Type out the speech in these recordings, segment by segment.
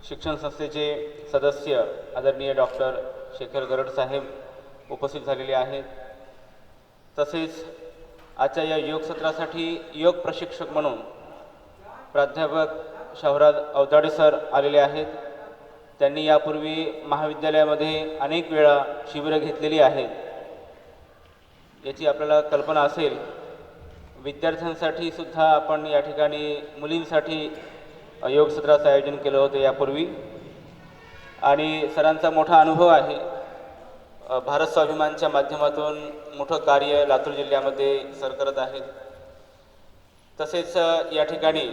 शिक्षण संस्थेचे सदस्य आदरणीय डॉक्टर शेखर गरड साहेब उपस्थित झालेले आहेत। तसेच आजच्या या योग सत्रासाठी योग प्रशिक्षक म्हणून प्राध्यापक शाहूराज अवताडे सर आलेले आहेत। त्यांनी यापूर्वी महाविद्यालयामध्ये अनेक वेळा शिबिरं घेतलेली आहेत। याची आपल्याला कल्पना असेल। विद्यार्थ्यांसाठी सुद्धा आपण या ठिकाणी मुलींसाठी योग सत्राचं आयोजन केलं होतं यापूर्वी आणि सरांचा मोठा अनुभव आहे। भारत स्वाभिमानच्या माध्यमातून मोठं कार्य लातूर जिल्ह्यामध्ये सर करत आहेत। तसेच या ठिकाणी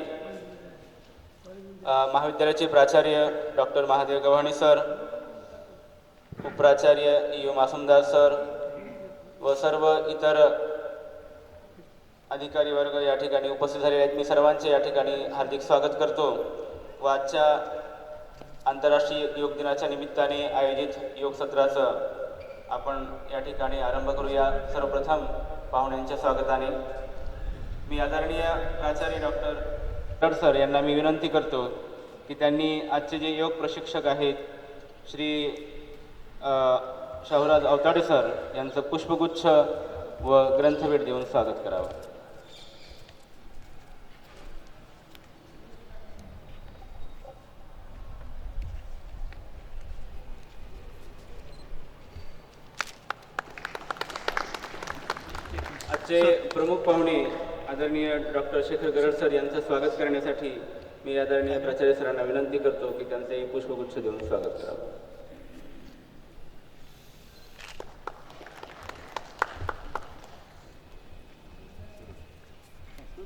महाविद्यालयाचे प्राचार्य डॉक्टर महादेव गव्हाणे सर, उपप्राचार्य यू मासूमदार सर व सर्व इतर अधिकारी वर्ग या ठिकाणी उपस्थित झालेले आहेत। मी सर्वांचे या ठिकाणी हार्दिक स्वागत करतो व आजच्या आंतरराष्ट्रीय योग दिनाच्या निमित्ताने आयोजित योग सत्राचं आपण या ठिकाणी आरंभ करूया। सर्वप्रथम पाहुण्यांच्या स्वागताने मी आदरणीय प्राचार्य डॉक्टर सर यांना मी विनंती करतो की त्यांनी आजचे जे योग प्रशिक्षक आहेत श्री शाहूराज अवताडे सर यांचं पुष्पगुच्छ व ग्रंथभेट देऊन स्वागत करावं। आजचे प्रमुख पाहुणे आदरणीय डॉक्टर शेखर गरड सर यांचं स्वागत करण्यासाठी मी आदरणीय प्राचार्य सरांना विनंती करतो की त्यांचे पुष्पगुच्छ देऊन स्वागत करावं।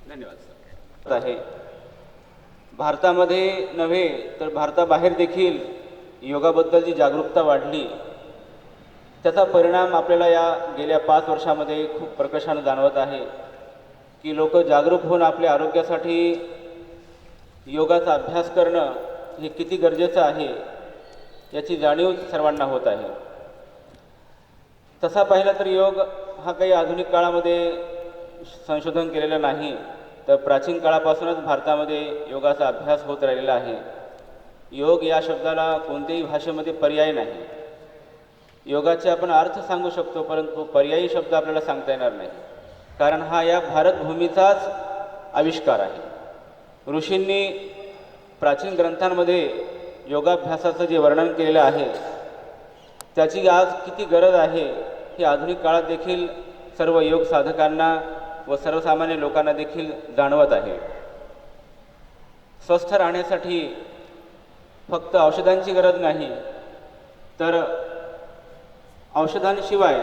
धन्यवाद सर। आहे भारतामध्ये नव्हे तर भारताबाहेर देखील योगाबद्दलची जागरूकता वाढली। त्याचा परिणाम आपल्याला या गेल्या 5 वर्षामध्ये खूप प्रकर्षाने जाणवत आहे की लोक जागरूक होऊन आपल्या आरोग्यासाठी योगाचा अभ्यास करणं हे किती गरजेचं आहे याची जाणीव सर्वांना होत आहे। तसा पाहिला तर योग हा काही आधुनिक काळामध्ये संशोधन केलेलं नाही, तर प्राचीन काळापासूनच भारतामध्ये योगाचा अभ्यास होत राहिलेला आहे। योग या शब्दाला कोणत्याही भाषेमध्ये पर्याय नाही। योगाचे आपण अर्थ सांगू शकतो, परंतु पर्यायी शब्द आपल्याला सांगता येणार नाही, कारण हा या भारतभूमीचाच आविष्कार आहे। ऋषींनी प्राचीन ग्रंथांमध्ये योगाभ्यासाचं जे वर्णन केलेलं आहे त्याची आज किती गरज आहे हे आधुनिक काळात देखील सर्व योग साधकांना व सर्वसामान्य लोकांना देखील जाणवत आहे। स्वस्थ राहण्यासाठी फक्त औषधांची गरज नाही, तर औषधांशिवाय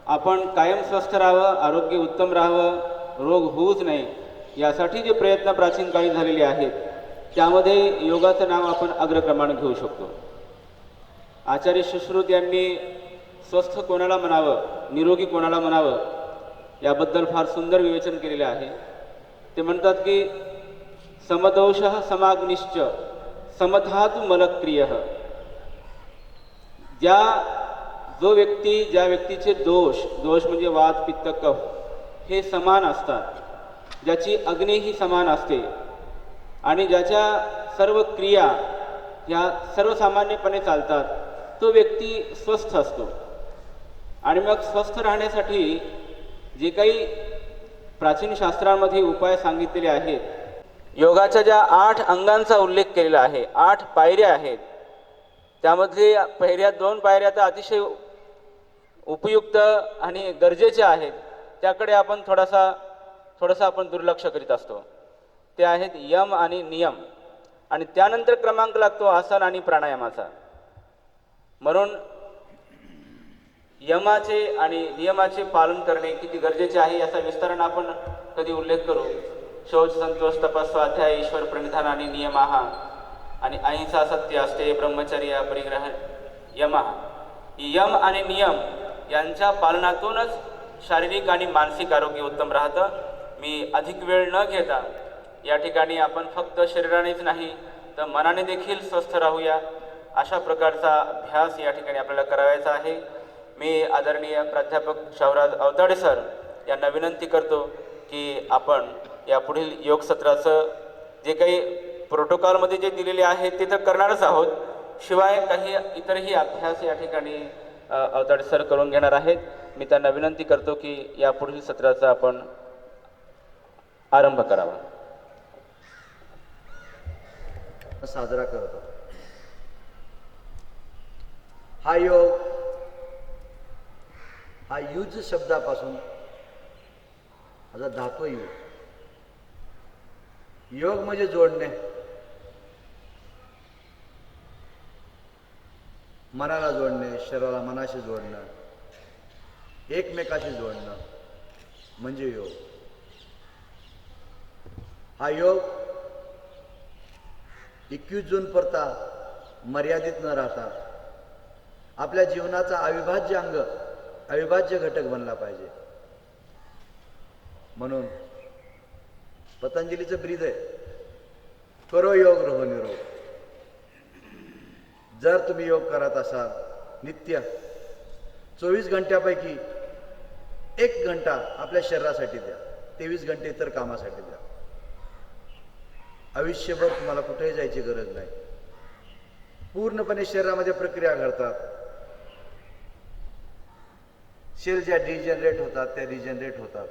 आपण कायम स्वस्थ राहावं, आरोग्य उत्तम राहावं, रोग होऊच नये यासाठी जे प्रयत्न प्राचीन काळी झालेले आहेत त्यामध्ये योगाचं नाव आपण अग्रक्रमाने घेऊ शकतो। आचार्य सुश्रुत यांनी स्वस्थ कोणाला म्हणावं, निरोगी कोणाला म्हणावं याबद्दल फार सुंदर विवेचन केलेले आहे। ते म्हणतात की समदोषः समाग्निश्च समधातु मलक्रियः। ज्या व्यक्तीचे दोष म्हणजे वात पित्त कफ हे समान असतात, ज्याची अग्नी ही समान असते आणि ज्याच्या सर्व क्रिया ह्या सर्वसामान्यपणे चालतात, तो व्यक्ती स्वस्थ असतो। आणि मग स्वस्थ राहण्यासाठी जे काही प्राचीन शास्त्रांमध्ये उपाय सांगितलेले आहेत, योगाच्या ज्या 8 अंगांचा उल्लेख केलेला आहे, 8 पायऱ्या आहेत, त्यामध्ये 2 पायऱ्या तर अतिशय उपयुक्त आणि गरजेच्या आहेत, त्याकडे आपण थोडासा आपण दुर्लक्ष करीत असतो। ते आहेत यम आणि नियम, आणि त्यानंतर क्रमांक लागतो आसन आणि प्राणायामाचा। म्हणून यमाचे आणि नियमाचे पालन करणे किती गरजेचे आहे याचा विस्ताराने आपण कधी उल्लेख करू। शौच संतोष तपस स्वाध्याय ईश्वर प्रणिधान आणि नियमाः आणि अहिंसा सत्य असते ब्रह्मचर्य परिग्रह यमः। यम आणि नियम यांच्या पालनातूनच शारीरिक आणि मानसिक आरोग्य उत्तम राहतं। मी अधिक वेळ न घेता या ठिकाणी आपण फक्त शरीरानेच नाही तर मनाने देखील स्वस्थ राहूया अशा प्रकारचा अभ्यास या ठिकाणी आपल्याला करायचा आहे। मी आदरणीय प्राध्यापक शाहूराज अवताडे सर यांना विनंती करतो की आपण या पुढील योग सत्राचं जे काही प्रोटोकॉलमध्ये जे दिलेले आहे ते तर करणारच आहोत, शिवाय काही इतरही अभ्यास या ठिकाणी अवताडे सर करून घेणार आहेत. मी त्यांना विनंती करतो की या पुढील सत्राचा आपण आरंभ करावा. साजरा करतो. हा योग हा युज शब्दापासून माझा धातू योग. योग म्हणजे जोडणे, मनाला जोडणे, शरीराला मनाशी जोडणं, एकमेकाशी जोडणं म्हणजे योग. हा योग 21 जून परता मर्यादित न राहता आपल्या जीवनाचा अविभाज्य अंग, अविभाज्य घटक बनला पाहिजे. म्हणून पतंजलीचं ब्रीद आहे, करो योग रहो निरोग. जर तुम्ही योग करत असाल नित्य 24 घंट्यापैकी 1 घंटा आपल्या शरीरासाठी द्या, 23 घंटे इतर कामासाठी द्या. आयुष्यभर तुम्हाला कुठेही जायची गरज नाही. पूर्णपणे शरीरामध्ये प्रक्रिया घडतात. सेल ज्या डिजनरेट होतात त्या रिजनरेट होतात.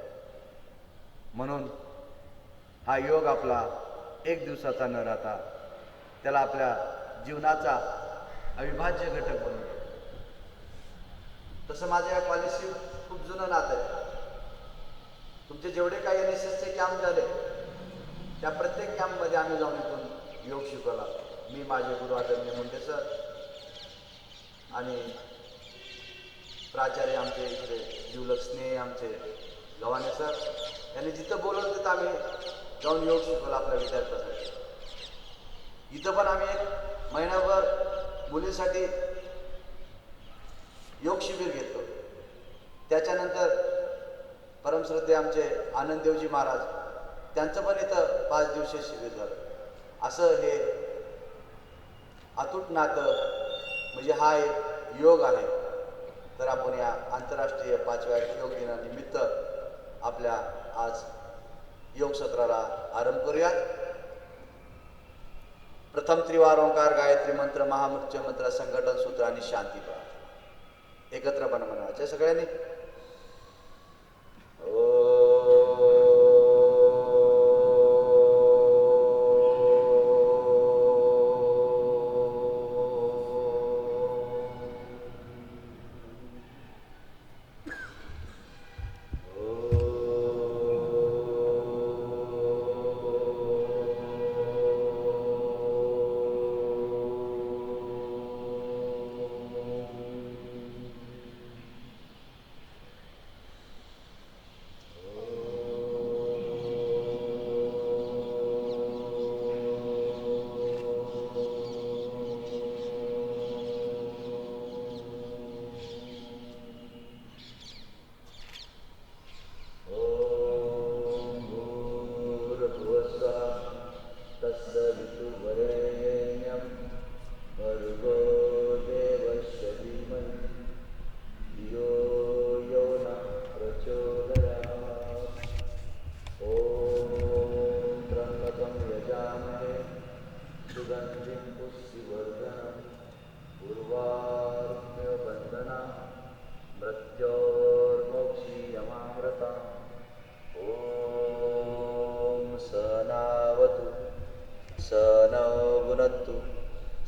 म्हणून हा योग आपला 1 दिवसाचा न राहता त्याला आपल्या जीवनाचा अविभाज्य घटक बनवतो. तसं माझ्या या कॉलेजशी खूप जुनं नातं आहे. तुमचे जेवढे काही NSSचे कॅम्प झाले त्या प्रत्येक कॅम्पमध्ये आम्ही जाऊन इथून योग शिकवला. मी, माझे गुरु आदरणीय मुंडे सर आणि प्राचार्य आमचे इकडे जीवलक स्नेह आमचे गव्हाणे सर यांनी जिथं बोलवलं तिथं आम्ही जाऊन योग शिकवला आपल्या विद्यार्थ्यांसाठी. इथं पण आम्ही 1 महिनाभर मुलींसाठी योग शिबिर घेतलो. त्याच्यानंतर परमश्रद्धेय आमचे आनंददेवजी महाराज त्यांचं पण इथं 5 दिवसीय शिबिर झालं. असं हे अतूट नातं म्हणजे हा एक योग आहे. तर आपण या आंतरराष्ट्रीय 5व्या योग दिनानिमित्त आपल्या आज योग सत्राला आरंभ करूयात. प्रथम त्रिवार ओंकार गायत्री मंत्र, महामृत्यूंजय मंत्र, संघटन सूत्र आणि शांती पाठ एकत्रपणे म्हणायचे सगळ्यांनी.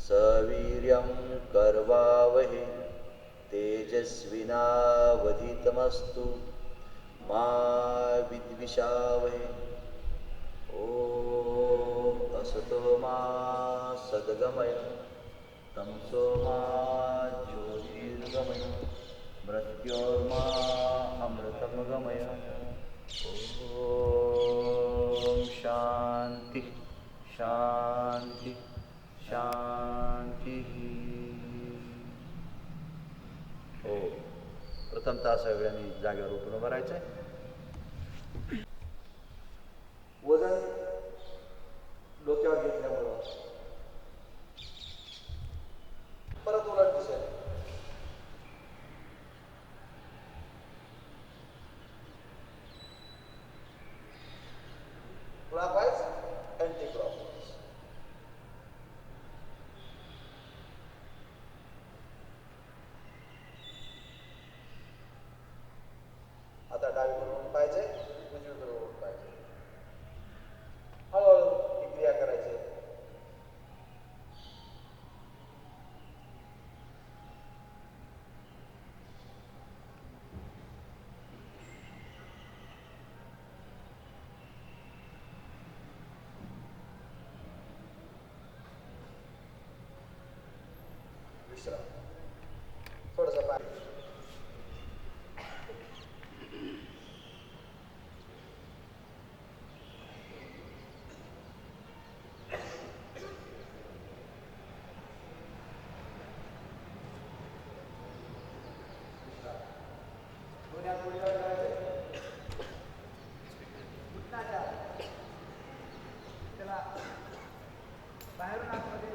सवीर्यं कर्वावहे तेजस्विनावधीतमस्तु मा विद्विषावहे. ओम असतो मा सद्गमय तमसो मा ज्योतिर्गमय मृत्योर्मा अमृतं गमय. ओम शांती शांती शांती. हो, प्रथमतः सगळ्यांनी जागेवर उठून उभं राहायचंय. वजन डोक्यावर घेतल्यामुळं परत उलट दिसेल. Clockwise anti clockwise. डावीकडून पाहिजे, उजवीकडून पाहिजे. हळूहळू ही क्रिया करायची. विश्राम. थोडंसं पाणी. दोन्ही हात उडी करायचे. घुटणाच्या त्याला बाहेरून आतमध्ये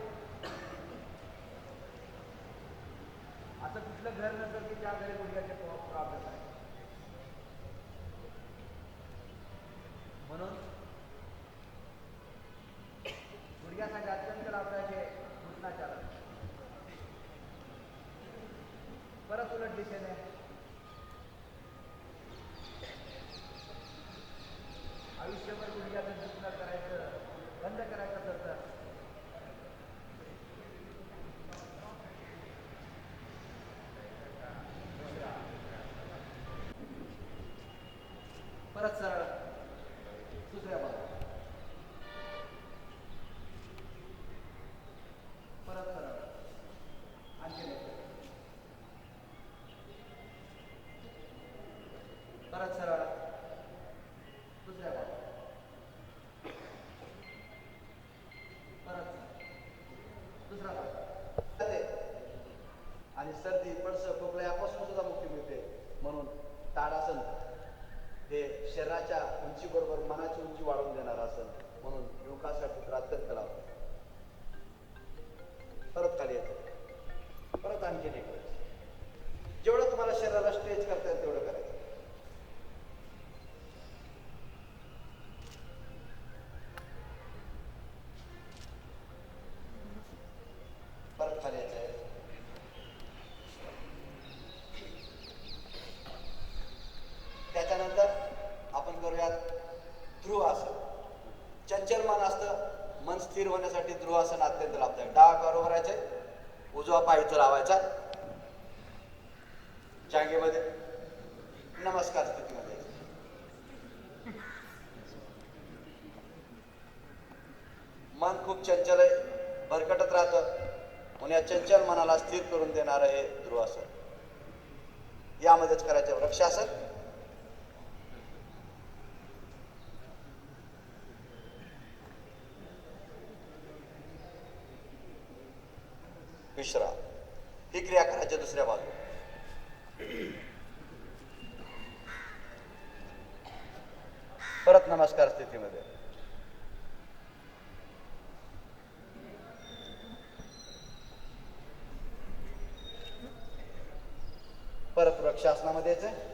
असं कुठलं घर नसेल की त्या घरी गुडघ्याचे प्रॉब्लेम आहे. म्हणून गुडघ्यासाठी अत्यंत लाभदायक घुटणाच्या. परत उलट दिशेने आयुष्यभर गुडघ्याचं दुखणं करायचं बंद करायचं असेल तर परत सरळ दुसऱ्या बाजू. परत सरळ आणखी एक. परत सरळ दुसऱ्या बाजू. परत दुसरा बाजू. आणि सर्दी पडस खोकला यापासून सुद्धा मुक्ती मिळते. म्हणून ताडासन हे शरीराच्या उंचीबरोबर मनाची उंची वाढवून देणार आसन. म्हणून युवकासाठी तर अत्यंत लाभ. परत खाली यायचं. परत आणखीन एक करायचं. जेवढं तुम्हाला शरीराला स्ट्रेच करता येईल तेवढं करायचं. परत खाली यायचं. त्याच्यानंतर आपण करूयात ध्रुवासन. चंचल मन असतं, मन स्थिर होण्यासाठी ध्रुवासन अत्यंत लाभदायक. डावा पाय बरोबर करायचे, उजवा पाय इथं लावायचा जागेमध्ये, नमस्कार स्थितीमध्ये. मन खूप चंचल आहे, भरकटत राहतं, म्हणून या चंचल मनाला स्थिर करून देणारं हे ध्रुवासन. यामध्येच करायचं वृक्षासन. विश्राम. ही क्रिया करायची दुसऱ्या बाजू. परत नमस्कार स्थितीमध्ये. परत वृक्षासनामध्ये यायचं.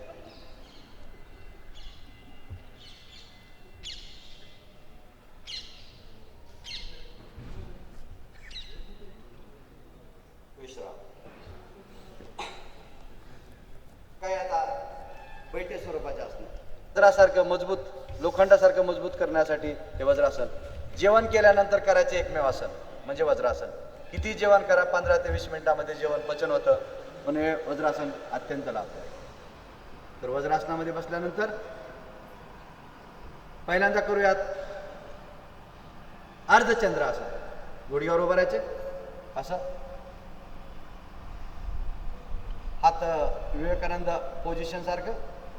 विश्राम. काय आता बैठे स्वरूपाचे आसन. वज्रासारखं मजबूत, लोखंडासारखं मजबूत करण्यासाठी हे वज्रासन. जेवण केल्यानंतर करायचे एकमेव आसन म्हणजे वज्रासन. किती जेवण करा, 15 ते 20 मिनिटामध्ये जेवण पचन होतं, पण हे वज्रासन अत्यंत लाभदायक. तर वज्रासनामध्ये बसल्यानंतर पहिल्यांदा करूयात अर्धचंद्रासन. गुडघ्यावर उभं राहायचे असं, हात विवेकानंद पोझिशन सारखं,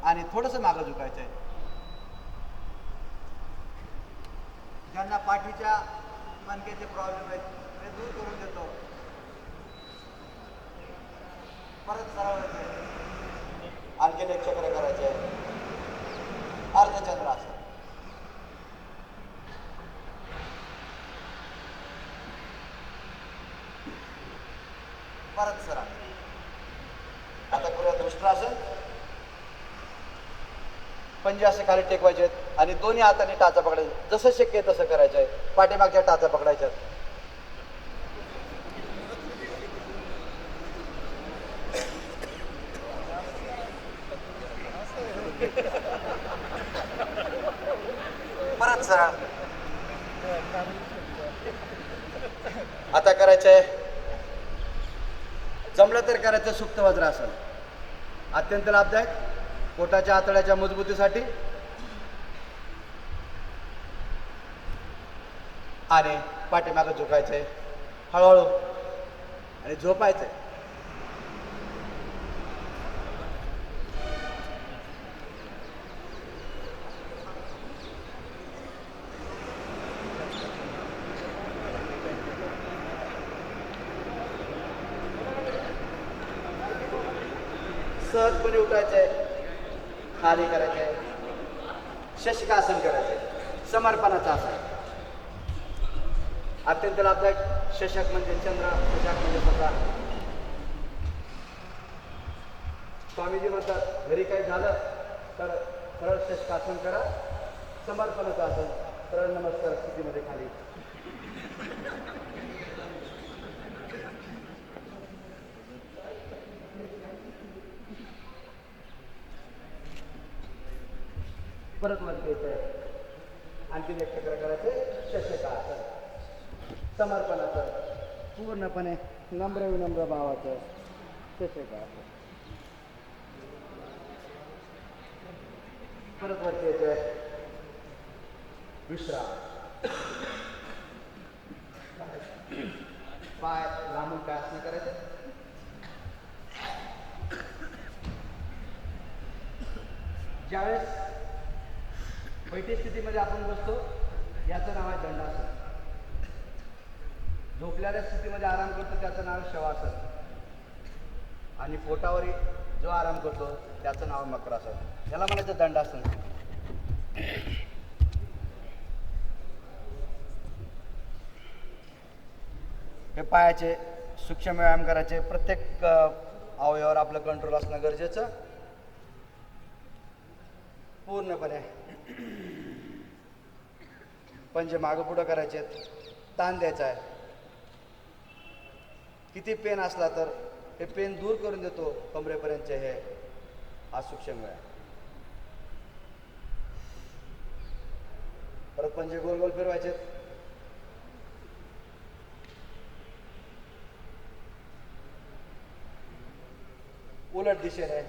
आणि थोडंसं मागं झुकायचं आहे. ज्यांना पाठीच्या मणक्याचे प्रॉब्लेम आहेत ते दूर करून देतो. परत सरळ आणखीन एक चक्र करायचे आहे. अर्धचंद्रासन. परत सरळ. आता करूया उष्ट्रासन. पंजे असे खाली टेकवायचे आहेत आणि दोन्ही हाताने टाचा पकडायचे. जसं शक्य आहे तसं करायचं आहे. पाठीमागच्या टाचा पकडायच्या. सरळ. आता करायचंय, जमलं तर करायचं सुप्त वज्रासन. अत्यंत लाभदायक पोटाच्या आतड्याच्या मजबूतीसाठी. आणि पाठीमागं झोकायचंय हळूहळू आणि झोपायचंय. सहजपणे उठायचंय, खाली करायचंय, शशकासन करायचंय, समर्पणाचं आसन. अत्यंत लाभदायक. शशक म्हणजे चंद्र, शशक म्हणजे स्वतः. स्वामीजी म्हणतात घरी काही झालं तर सरळ शशकासन करा, समर्पणाचं आसन, सरळ नमस्कार स्थितीमध्ये खाली. परत वर घ्यायचंय, आणखी एक चक्र करायचं, शशकासन, समर्पणाचं, पूर्णपणे नम्र विनम्र भावाचं शशकासन. परत वर घ्यायचंय, विश्राम. पाय लांबून काय असणं करायचं. ज्यावेळेस बैठी स्थितीमध्ये आपण बसतो याचं नाव आहे दंडासन. झोपलेल्या स्थितीमध्ये आराम करतो त्याचं नाव आहे शवासन. आणि पोटावरही जो आराम करतो त्याचं नाव मकरासन. याला म्हणायचं दंडासन. हे पायाचे सूक्ष्म व्यायाम करायचे. प्रत्येक अवयवावर आपलं कंट्रोल असणं गरजेचं. पूर्णपणे पंजे मागं पुढं करायचे, ताण द्यायचा आहे. किती पेन असला तर हे पेन दूर करून देतो कमरेपर्यंतचे हे हा सूक्ष्म व्यायाम. परत पंजे गोल गोल फिरवायचे. उलट दिशेने.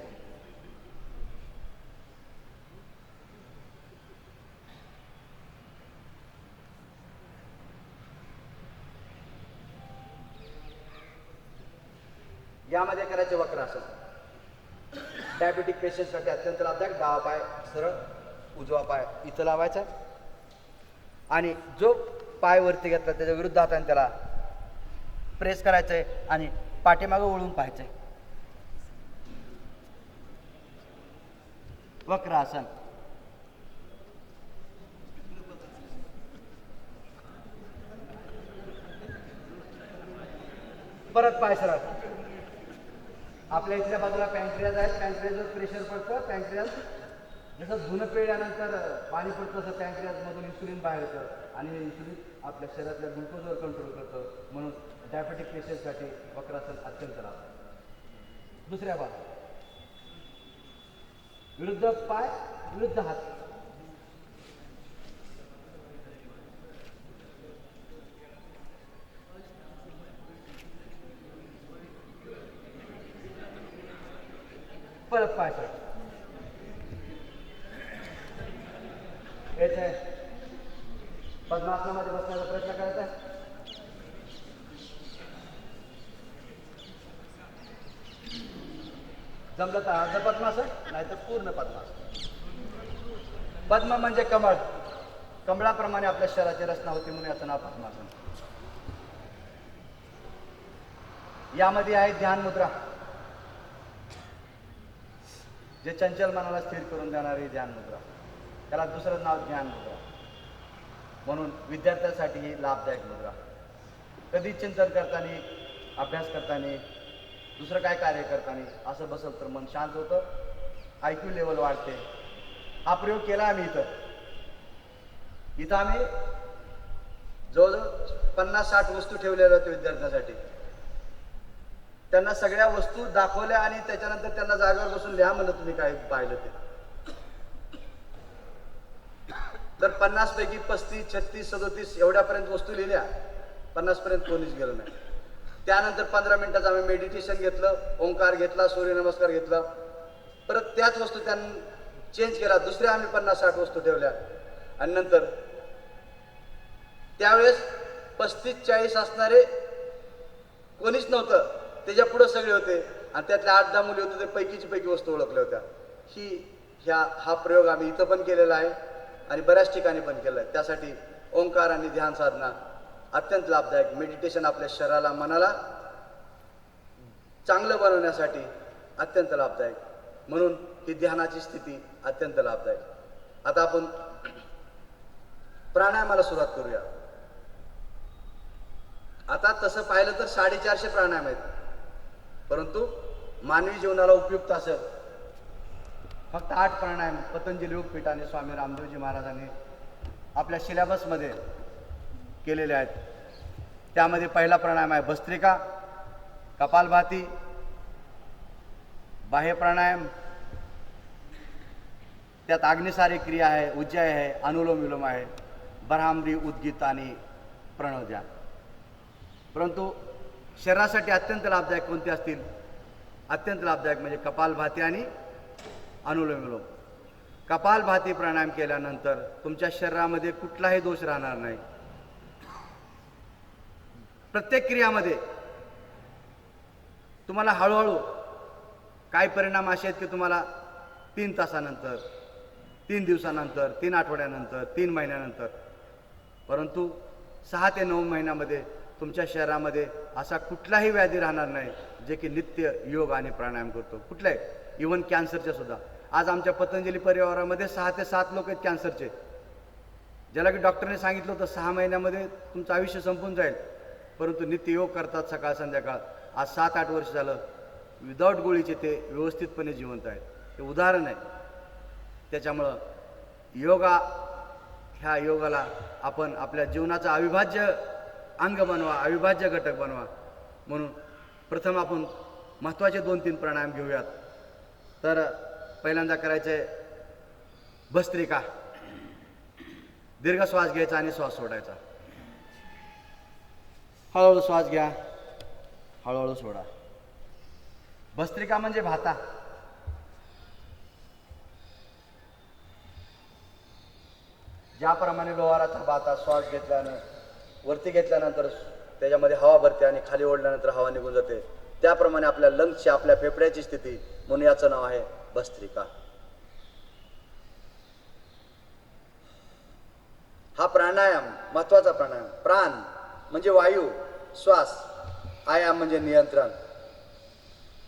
यामध्ये करायचे वक्रासन. डायबिटिक पेशंटसाठी अत्यंत लाभदायक. डावा पाय सरळ, उजवा पाय इथं लावायचा आणि जो पाय वरती घेतला त्याच्या विरुद्ध हाताने त्याला प्रेस करायचंय आणि पाठीमागं वळून पाहायचंय. वक्रासन. परत पाय सरळ. आपल्या इथल्या बाजूला पॅन्क्रियाज आहे. पॅन्क्रियाजवर प्रेशर पडतं. पॅन्क्रियाज जसं धुणं पिळल्यानंतर पाणी पडतं तसं पॅन्क्रियाजमधून इन्सुलिन बाहेर येतं आणि हे इन्सुलिन आपल्या शरीरातल्या ग्लुकोजवर कंट्रोल करतं. म्हणून डायबेटिक पेशंटसाठी वक्रासन अत्यंत लाभ. दुसऱ्या बाजू विरुद्ध पाय विरुद्ध हात. परत पाय सरळ. यायचं आहे पद्मासनामध्ये बसण्याचा प्रयत्न करायचा आहे. जमलं तर अर्ध पद्मासन नाही तर पूर्ण पद्मासन. पद्म म्हणजे कमळ. कमळाप्रमाणे आपल्या शरीराची रचना होती म्हणून याचं नाव पद्मासन. यामध्ये आहे ध्यान मुद्रा, जे चंचल मनाला स्थिर करून देणारी ध्यान मुद्रा. त्याला दुसरं नाव ध्यान मुद्रा. म्हणून विद्यार्थ्यांसाठी ही लाभदायक मुद्रा. कधी चिंतन करताना, अभ्यास करताना, दुसरं काय कार्य करताना असं बसल तर मन शांत होतं, IQ लेवल वाढते. हा प्रयोग केला आम्ही इथं आम्ही जवळजवळ 50-60 वस्तू ठेवलेल्या होत्या विद्यार्थ्यांसाठी. त्यांना सगळ्या वस्तू दाखवल्या आणि त्याच्यानंतर त्यांना जागेवर बसून लिहा म्हणलं तुम्ही काय पाहिलं ते. तर 50 पैकी 35, 36, 37 एवढ्यापर्यंत वस्तू लिहिल्या, 50 पर्यंत कोणीच गेलं नाही. त्यानंतर 15 मिनिटाचं आम्ही मेडिटेशन घेतलं, ओंकार घेतला, सूर्यनमस्कार घेतला. परत त्याच वस्तू त्यांनी चेंज केला, दुसऱ्या आम्ही 50-60 वस्तू ठेवल्या. आणि नंतर त्यावेळेस 35-40 असणारे कोणीच नव्हतं, त्याच्या पुढं सगळे होते. आणि त्यातल्या 8-10 मुली होते, ते पैकीची पैकी वस्तू ओळखल्या होत्या. हा प्रयोग आम्ही इथं पण केलेला आहे आणि बऱ्याच ठिकाणी पण केला आहे. त्यासाठी ओंकार आणि ध्यान साधना अत्यंत लाभदायक. मेडिटेशन आपल्या शरीराला, मनाला चांगलं बनवण्यासाठी अत्यंत लाभदायक. म्हणून ही ध्यानाची स्थिती अत्यंत लाभदायक. आता आपण प्राणायामाला सुरुवात करूया. आता तसं पाहिलं तर 450 प्राणायाम आहेत, परंतु मानवी जीवनाला उपयुक्त असेल फक्त 8 प्राणायाम पतंजली योगपीठ आणि स्वामी रामदेवजी महाराजांनी आपल्या सिलेबसमध्ये केलेले आहेत. त्यामध्ये पहिला प्राणायाम आहे भस्त्रिका, कपालभाती, बाह्य प्राणायाम, त्यात अग्निसारी क्रिया आहे, उज्जय आहे, अनुलोम विलोम आहे, ब्राह्मरी, उद्गीत आणि प्रणव ध्यान. परंतु शरीरासाठी अत्यंत लाभदायक कोणते असतील? अत्यंत लाभदायक म्हणजे कपालभाती आणि अनुलोम विलोम. कपालभाती प्राणायाम केल्यानंतर तुमच्या शरीरामध्ये कुठलाही दोष राहणार नाही. प्रत्येक क्रियामध्ये तुम्हाला हळूहळू काय परिणाम असे आहेत की तुम्हाला 3 तासानंतर, 3 दिवसानंतर, 3 आठवड्यानंतर, 3 महिन्यानंतर, परंतु 6 ते 9 महिन्यामध्ये तुमच्या शरीरामध्ये असा कुठलाही व्याधी राहणार नाही जे की नित्य योग आणि प्राणायाम करतो. कुठलाही, इव्हन कॅन्सरचे सुद्धा. आज आमच्या पतंजली परिवारामध्ये 6 ते 7 लोक आहेत कॅन्सरचे, ज्याला की डॉक्टरने सांगितलं होतं 6 महिन्यामध्ये तुमचं आयुष्य संपून जाईल, परंतु नित्य योग करतात सकाळ संध्याकाळ. आज 7-8 वर्ष झालं विदाऊट गोळीचे ते व्यवस्थितपणे जिवंत आहेत. हे उदाहरण आहे. त्याच्यामुळं ह्या योगाला आपण आपल्या जीवनाचा अविभाज्य अंग बनवा, अविभाज्य घटक बनवा. म्हणून प्रथम आपण महत्त्वाचे 2-3 प्राणायाम घेऊयात. तर पहिल्यांदा करायचे भस्त्रिका. दीर्घ श्वास घ्यायचा आणि श्वास सोडायचा. हळूहळू श्वास घ्या, हळूहळू सोडा. भस्त्रिका म्हणजे भाता. ज्याप्रमाणे लोहाराचा भाता श्वास घेतल्यानं वरती घेतल्यानंतर त्याच्यामध्ये हवा भरते आणि खाली ओढल्यानंतर हवा निघून जाते, त्याप्रमाणे आपल्या लंग्सची, आपल्या फेफड्याची स्थिती. म्हणून याचं नाव आहे भस्त्रिका. हा प्राणायाम महत्वाचा प्राणायाम. प्राण म्हणजे वायू, श्वास, आयाम म्हणजे नियंत्रण.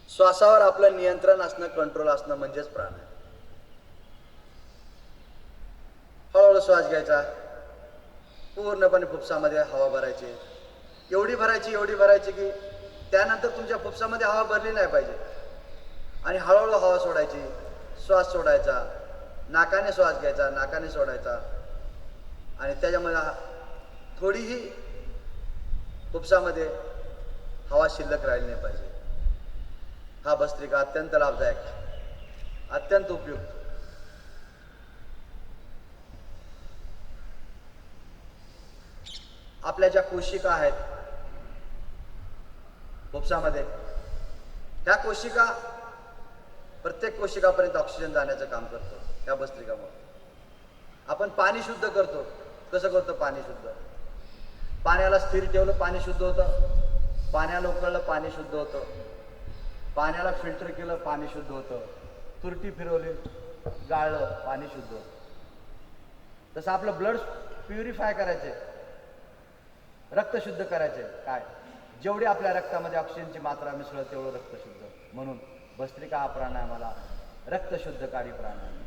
श्वासावर आपलं नियंत्रण असणं, कंट्रोल असणं म्हणजेच प्राणायाम. हळूहळू श्वास घ्यायचा, पूर्णपणे फुफ्सामध्ये हवा भरायची. एवढी भरायची की त्यानंतर तुमच्या फुफ्सामध्ये हवा भरली नाही पाहिजे. आणि हळूहळू हवा सोडायची, श्वास सोडायचा, नाकाने श्वास घ्यायचा, नाकाने सोडायचा. आणि त्याच्यामध्ये थोडीही फुफ्सामध्ये हवा शिल्लक राहिली नाही पाहिजे. हा भस्त्रिका अत्यंत लाभदायक, अत्यंत उपयुक्त. आपल्या ज्या कोशिका आहेत फुफ्सामध्ये, त्या कोशिका, प्रत्येक कोशिकापर्यंत ऑक्सिजन जाण्याचं काम करतो त्या भस्त्रिकामुळे. आपण पाणी शुद्ध करतो. कसं करतो पाणी शुद्ध? पाण्याला स्थिर ठेवलं, पाणी शुद्ध होतं. पाण्याला उकळलं, पाणी शुद्ध होतं. पाण्याला फिल्टर केलं, पाणी शुद्ध होतं. तुरटी फिरवली, गाळलं, पाणी शुद्ध होतं. तसं आपलं ब्लड प्युरिफाय करायचे, रक्त शुद्ध करायचे. काय? जेवढी आपल्या रक्तामध्ये ऑक्सिजनची मात्रा मिसळेल तेवढं रक्त शुद्ध. म्हणून भस्त्रिका हा प्राणायामाला रक्त शुद्धकारी प्राणायाम.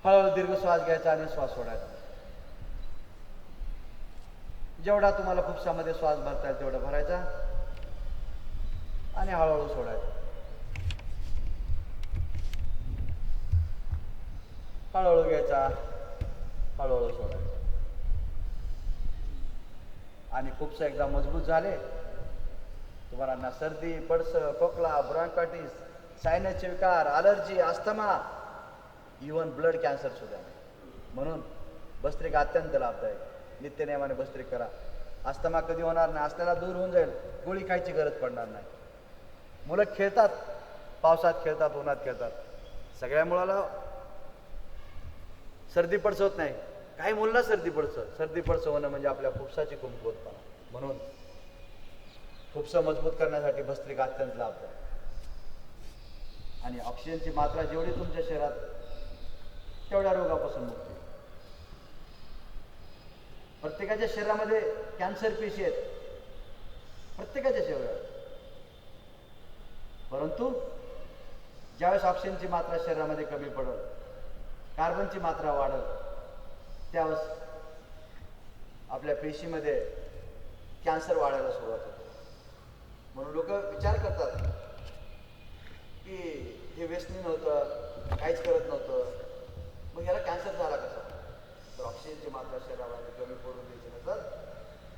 हळूहळू दीर्घ श्वास घ्यायचा आणि श्वास सोडायचा. जेवढा तुम्हाला फुफ्सामध्ये श्वास भरता येईल तेवढा भरायचा आणि हळूहळू सोडायचा. हळूहळू घ्यायचा, हळूहळू सोडायचा. आणि फुफ्सा एकदा मजबूत झाले, तुम्हाला ना सर्दी, पडसं, खोकला, ब्रॉन्कायटिस, सायनसचे विकार, allergy, asthma, even blood cancer सुद्धा नाही. म्हणून भस्त्रिका अत्यंत लाभदायक. नित्यनेमाने भस्त्रिक करा. अस्थमा कधी होणार नाही, असल्याला दूर होऊन जाईल, गोळी खायची गरज पडणार नाही. मुलं खेळतात, पावसात खेळतात, उन्हात खेळतात, सगळ्या मुलाला सर्दी पडस होत नाही. काही मुलांना सर्दी पडसं होणं म्हणजे आपल्या फुफ्साची कमकुवतपणा. म्हणून फुफ्सं मजबूत करण्यासाठी भस्त्रिका अत्यंत लाभदायक. आणि ऑक्सिजनची मात्रा जेवढी तुमच्या शरीरात तेवढ्या रोगापासून मुक्ती. प्रत्येकाच्या शरीरामध्ये कॅन्सर पेशी आहेत, प्रत्येकाच्या शरीरात. परंतु ज्यावेळेस ऑक्सिजनची मात्रा शरीरामध्ये कमी पडेल, कार्बनची मात्रा वाढेल, त्यावेळेस आपल्या पेशीमध्ये कॅन्सर वाढायला सुरुवात होते. म्हणून लोक विचार करतात की हे व्यसनी नव्हतं, काहीच करत नव्हतं, मग ह्याला कॅन्सर झाला कसा? तर ऑक्सिजनची मात्रा शरीरामध्ये कमी पडून द्यायची नंतर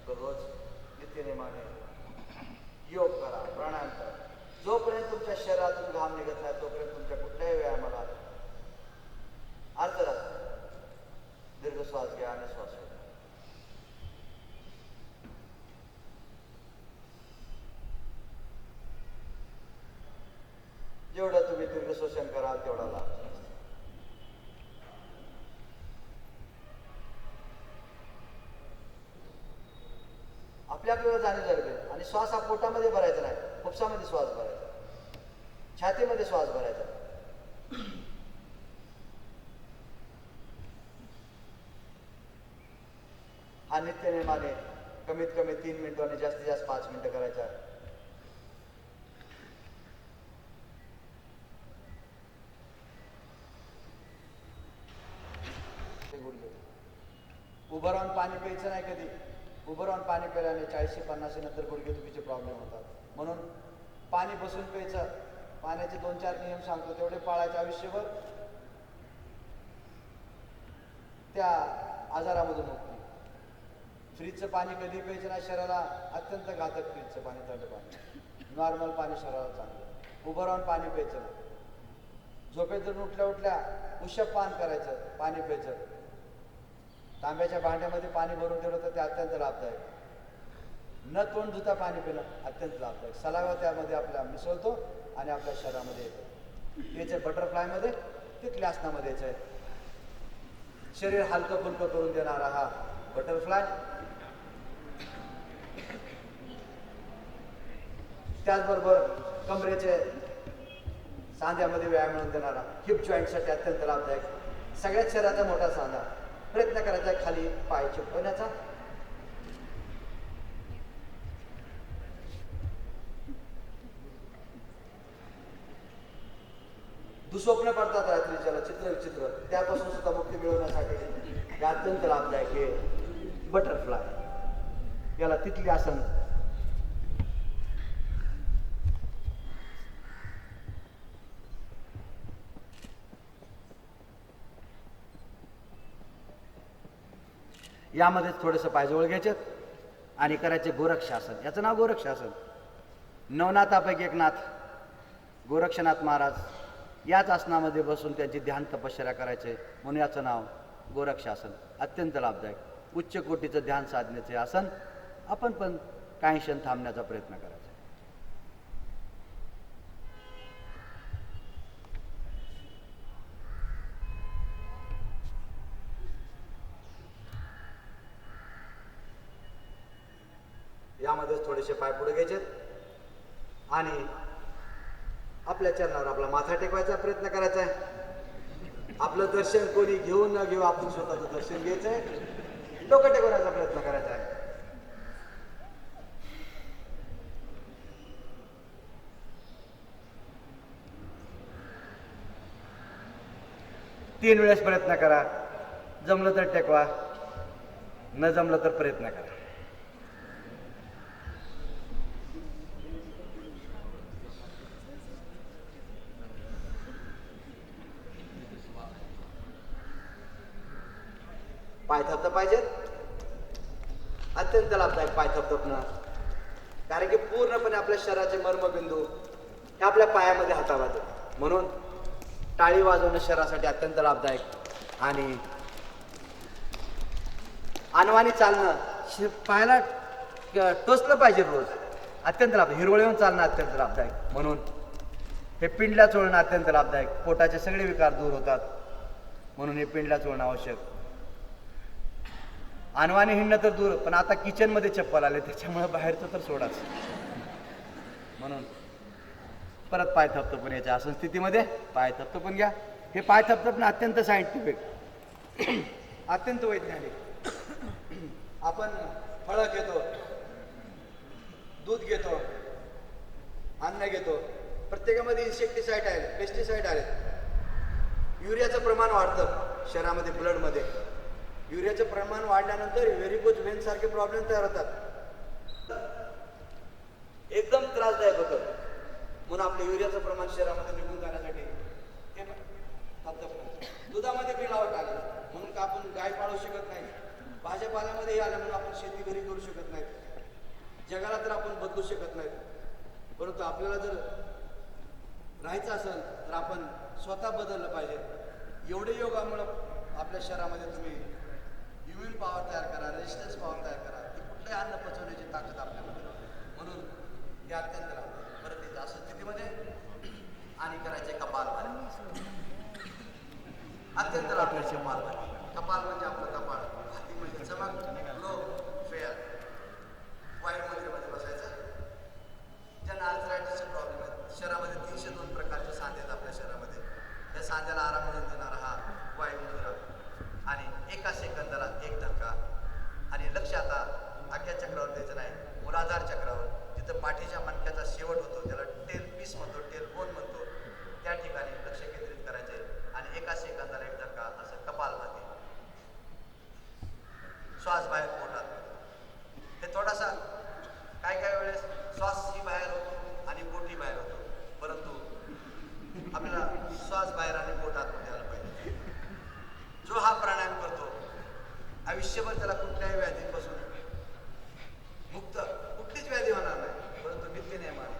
तर रोज नित्यनेमाने योग करा, प्राणायाम करा. जोपर्यंत तुमच्या शरीरातून घाम निघत नाही तोपर्यंत तुमच्या कुठल्याही व्यायामाला अर्थ राहत. दीर्घ श्वास घ्या आणि श्वास सोडा. जेवढं तुम्ही दीर्घ श्वसन कराल तेवढा लाभ. आपल्याला जाणे झाले आणि श्वास हा पोटामध्ये भरायचा नाही, फुफ्सामध्ये श्वास भरायचा, छातीमध्ये श्वास भरायचा. हा नित्यनेमाने कमीत कमी 3 मिनिटं आणि जास्तीत जास्त 5 मिनिटं करायचा. उभं राहून पाणी प्यायचं नाही कधी. उभं राहून पाणी प्यायल्याने 40-50 नंतर गुडघेदुखीचे प्रॉब्लेम होतात. म्हणून पाणी बसून प्यायचं. पाण्याचे 2-4 नियम सांगतो तेवढे पाळायचे आयुष्यभर. त्या आजारामधून मुक्ती. फ्रीजचं पाणी कधी प्यायचं नाही, शरीराला अत्यंत घातक फ्रीजचं पाणी, थंड पाणी. नॉर्मल पाणी शरीराला चांगलं. उभं राहून पाणी प्यायचं नाही. झोपेतून उठल्या उशप पान करायचं, पाणी प्यायचं. तांब्याच्या भांड्यामध्ये पाणी भरून ठेवलं तर ते अत्यंत लाभदायक. न तोंड धुता पाणी पिणं अत्यंत लाभदायक. सलावा त्यामध्ये आपला मिसळतो आणि आपल्या शरीरामध्ये येतो. याचे बटरफ्लायमध्ये, तिथल्या आसनामध्ये यायचं आहे. शरीर हलकं फुलकं करून देणारा हा बटरफ्लाय. त्याचबरोबर कमरेचे सांध्यामध्ये व्यायाम मिळवून देणारा हिप जॉईंटसाठी अत्यंत लाभदायक. सगळ्यात शरीराचा मोठा सांधा. प्रयत्न करायचा आहे खाली पाय चिपकवण्याचा. दुःस्वप्न पडतात रात्रीच्याला, चित्र विचित्र, त्यापासून सुद्धा मुक्ती मिळवण्यासाठी हे अत्यंत लाभदायक हे बटरफ्लाय. याला तिथली आसन. यामध्येच थोडंसं पायजवळ घ्यायचे आणि करायचे गोरक्षासन. याचं नाव गोरक्षासन. नवनाथापैकी एक नाथ गोरक्षनाथ महाराज याच आसनामध्ये बसून त्यांची ध्यान तपश्चर्या करायचे, म्हणून याचं नाव गोरक्षासन. अत्यंत लाभदायक उच्च कोटीचं ध्यान साधण्याचे आसन. आपण पण काही क्षण थांबण्याचा प्रयत्न करायचा. यामध्येच थोडेसे पाय पुढे घ्यायचे आणि आपल्या चरणावर आपला माथा टेकवायचा प्रयत्न करायचा आहे. आपलं दर्शन कोणी घेऊ न घेऊ आपण स्वतःचं दर्शन घ्यायचं आहे. डोकं टेकवण्याचा प्रयत्न करायचा आहे. तीन वेळेस प्रयत्न करा. जमलं तर टेकवा, न जमलं तर प्रयत्न करा. पाय थपथप पाहिजेत. अत्यंत लाभदायक पाय थपथपणं, कारण की पूर्णपणे आपल्या शरीराचे मर्मबिंदू हे आपल्या पायामध्ये हाताळतात. म्हणून टाळी वाजवणं शरीरासाठी अत्यंत लाभदायक. आणि अनवाणी चालणं पायाला टोचलं पाहिजे रोज, अत्यंत लाभदायक. हिरवळ येऊन चालणं अत्यंत लाभदायक. म्हणून हे पिंडल्या चोळणं अत्यंत लाभदायक. पोटाचे सगळे विकार दूर होतात, म्हणून हे पिंडल्या चोळणं आवश्यक. अनवाणी हिंडणं तर दूर, पण आता किचनमध्ये चप्पल आले त्याच्यामुळे बाहेरचं तर सोडाच. म्हणून परत पाय थपथपून याच्या आसन स्थितीमध्ये पाय थपथपून घ्या. हे पाय थपथपणं अत्यंत सायंटिफिक, अत्यंत वैज्ञानिक. आपण फळं घेतो, दूध घेतो, अन्न घेतो, प्रत्येकामध्ये इन्सेक्टिसाईड आहे, पेस्टिसाईड आहेत. युरियाचं प्रमाण वाढतं शरीरामध्ये, ब्लडमध्ये. युरियाचं प्रमाण वाढल्यानंतर व्हेरिकोज व्हेन सारखे प्रॉब्लेम तयार होतात, एकदम त्रासदायक होतं. म्हणून आपलं युरियाचं प्रमाण शरीरामध्ये निघून जाण्यासाठी हे थपथपणं. दुधामध्ये मिलावट आली म्हणून का आपण गाय पाळू शकत नाही, भाज्यापाल्यामध्ये हे आलं म्हणून आपण शेती घरी करू शकत नाही, जगाला तर आपण बदलू शकत नाही. परंतु आपल्याला जर राहायचं असेल तर आपण स्वतः बदललं पाहिजे. एवढे योगामुळं आपल्या शरीरामध्ये तुम्ही इम्युन पॉवर तयार करा, रेजिस्टन्स पॉवर तयार करा, की कुठलंही अन्न पचवण्याची ताकद आपल्यामध्ये. म्हणून हे अत्यंत लागतं. परत येतं असं स्थितीमध्ये आणि करायचे कपालभाती. अत्यंत लागतं कपालभाती. कपाल म्हणजे आपलं कपाळ, हाती म्हणजे चमक, ग्लो, फेअर. वाईट मुद्रेमध्ये बसायचं. ज्यांना आर्थरायटिसचे प्रॉब्लेम आहेत, शरीरामध्ये 302 प्रकारचे सांधे आहेत आपल्या शरीरामध्ये. त्या सांध्याला आराम मिळून देणारा हा वायू मुद्रा. आणि एका सेकंदाला एक धक्का. आणि लक्ष आता आख्या चक्रावर द्यायचं नाही, मूलाधार चक्रावर, जिथं पाठीच्या मणक्याचा शेवट होतो, त्याला टेल पीस म्हणतो, टेल बोन म्हणतो, त्या ठिकाणी लक्ष केंद्रित करायचे. आणि एका सेकंदाला एक धक्का, असं कपालभाती. श्वास बाहेर पोटात. हे थोडासा काय काय वेळेस श्वासही बाहेर होतो आणि पोटही बाहेर होतो, परंतु आपल्याला श्वास बाहेर आणि पोट आत द्यायला पाहिजे. जो हा प्राणायाम करतो आयुष्यभर त्याला कुठल्याही व्याधीपासून मुक्त, कुठलीच व्याधी होणार नाही, परंतु नित्य नियमाने.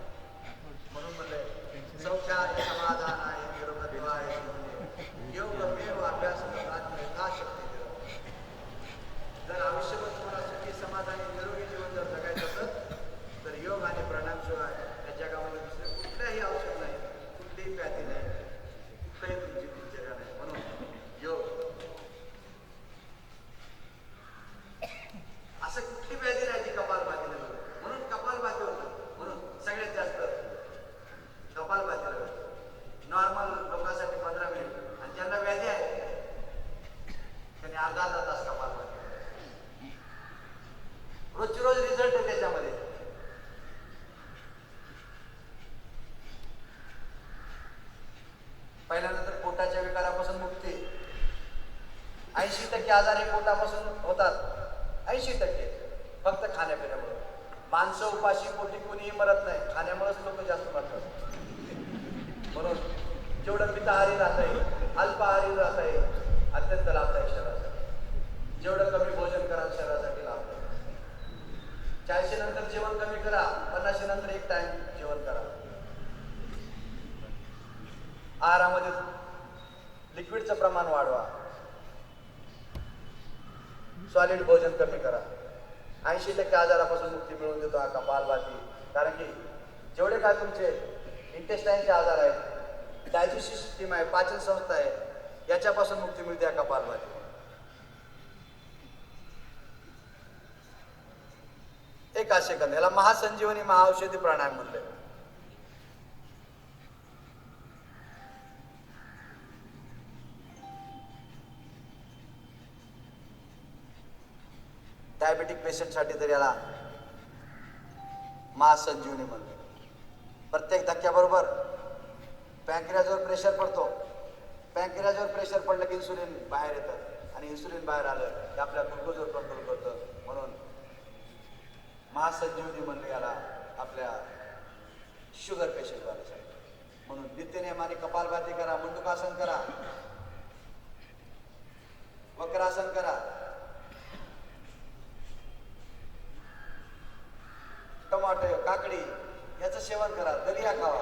म्हणून म्हणलंय सौख्याय समाधानाय निरोगत्वाय योगमेव अभ्यास का शक्ती. जर आयुष्यभर तुम्हाला सुखी, समाधानी, निरोगी जीवन जर जगायचं असेल तर योग आणि प्राणायामशिवाय या जगामध्ये दुसरे कुठल्याही औषध नाही, कुठलीही व्याधी नाही, कुठल्याही तुमची दिनचर्या नाही. म्हणून योग. असं कुठली व्याधी नाही जी कपालभाती नाही, म्हणून कपालभाती होतं. म्हणून सगळ्यात जास्त कपालभातीला होतं. नॉर्मल लोकांसाठी 15 मिनिट, आणि ज्यांना व्याधी आहे त्यांनी अर्धा तास कपालभाती. रोजची रोज रिझल्ट आहे त्याच्यामध्ये. पहिल्यानंतर पोटाच्या विकारापासून मुक्ती. 80% आजार हे पोटापासून होतात, 80%, फक्त खाण्यापिण्यामुळे. माणसं उपाशी पोटी कोणीही मरत नाही, खाण्यामुळेच लोक जास्त मरतात. म्हणून जेवढं मिताहारी राहता येईल, अल्पाहारी राहता येईल, अत्यंत लाभदायक शरीरासाठी. जेवढं कमी भोजन कराल शरीरासाठी लाभदायक. 40 नंतर जेवण कमी करा, 50 नंतर एक टाइम जेवण करा. आहारामध्ये लिक्विडचं प्रमाण वाढवा, सॉलिड भोजन कमी करा. 80% आजारापासून मुक्ती मिळवून देतो हा कपालभाती. कारण की जेवढे काय तुमचे इंटेस्टाईनचे आजार आहेत, डायजेस्टिव्ह सिस्टीम आहे, पाचन संस्था आहे, याच्यापासून मुक्ती मिळते हा कपालभाती. एका सेकंद. याला महासंजीवनी महाऔषधी प्राणायाम म्हणले. डायबेटिक पेशंटसाठी तर याला महासंजीवनी म्हणले. प्रत्येक धक्क्याबरोबर पॅन्क्रियाजवर प्रेशर पडतो. पॅन्क्रियाजवर प्रेशर पडलं की इन्सुलिन बाहेर येतं, आणि इन्सुलिन बाहेर आलं की आपल्या ग्लुकोजवर कंट्रोल करतं. म्हणून महासंजीवनी म्हणलं याला आपल्या शुगर पेशंटवाल्यासाठी. म्हणून नित्यनेमाने कपालभाती करा, मंडूकासन करा, वक्रासन करा, टमाटो, काकडी याचं सेवन करा, दलिया खावा.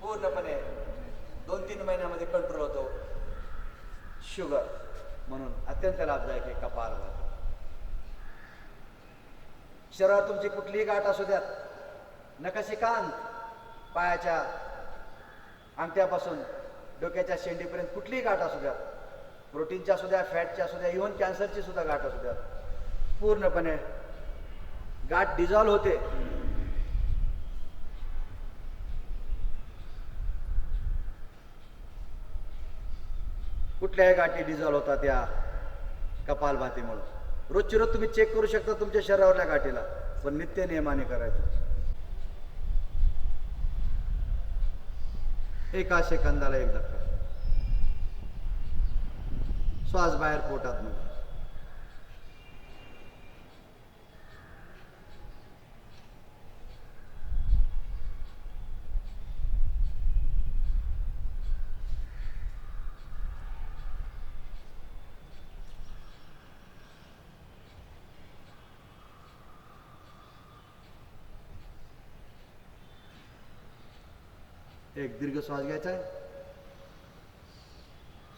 पूर्णपणे 2-3 महिन्यामध्ये कंट्रोल होतो शुगर. म्हणून अत्यंत लाभदायक आहे कपालभाती. शरीरात तुमची कुठलीही गाठ असू द्यात, नखशिकांत पायाच्या अंगठ्यापासून डोक्याच्या शेंडीपर्यंत कुठलीही गाठ असू द्या, प्रोटीनच्या असू द्या, फॅटच्या असू द्या, इव्हन कॅन्सरची सुद्धा गाठ असू द्या, पूर्णपणे गाठ डिझॉल्व होते. कुठल्याही गाठी डिझॉल्व होतात या कपालभातीमुळे. रोजची रोज तुम्ही चेक करू शकता तुमच्या शरीरावरल्या गाठीला, पण नित्य नियमाने करायचं. एका सेकंदाला एक धक्का, श्वास बाहेर पोटात मध्ये. एक दीर्घ श्वास घ्यायचा आहे,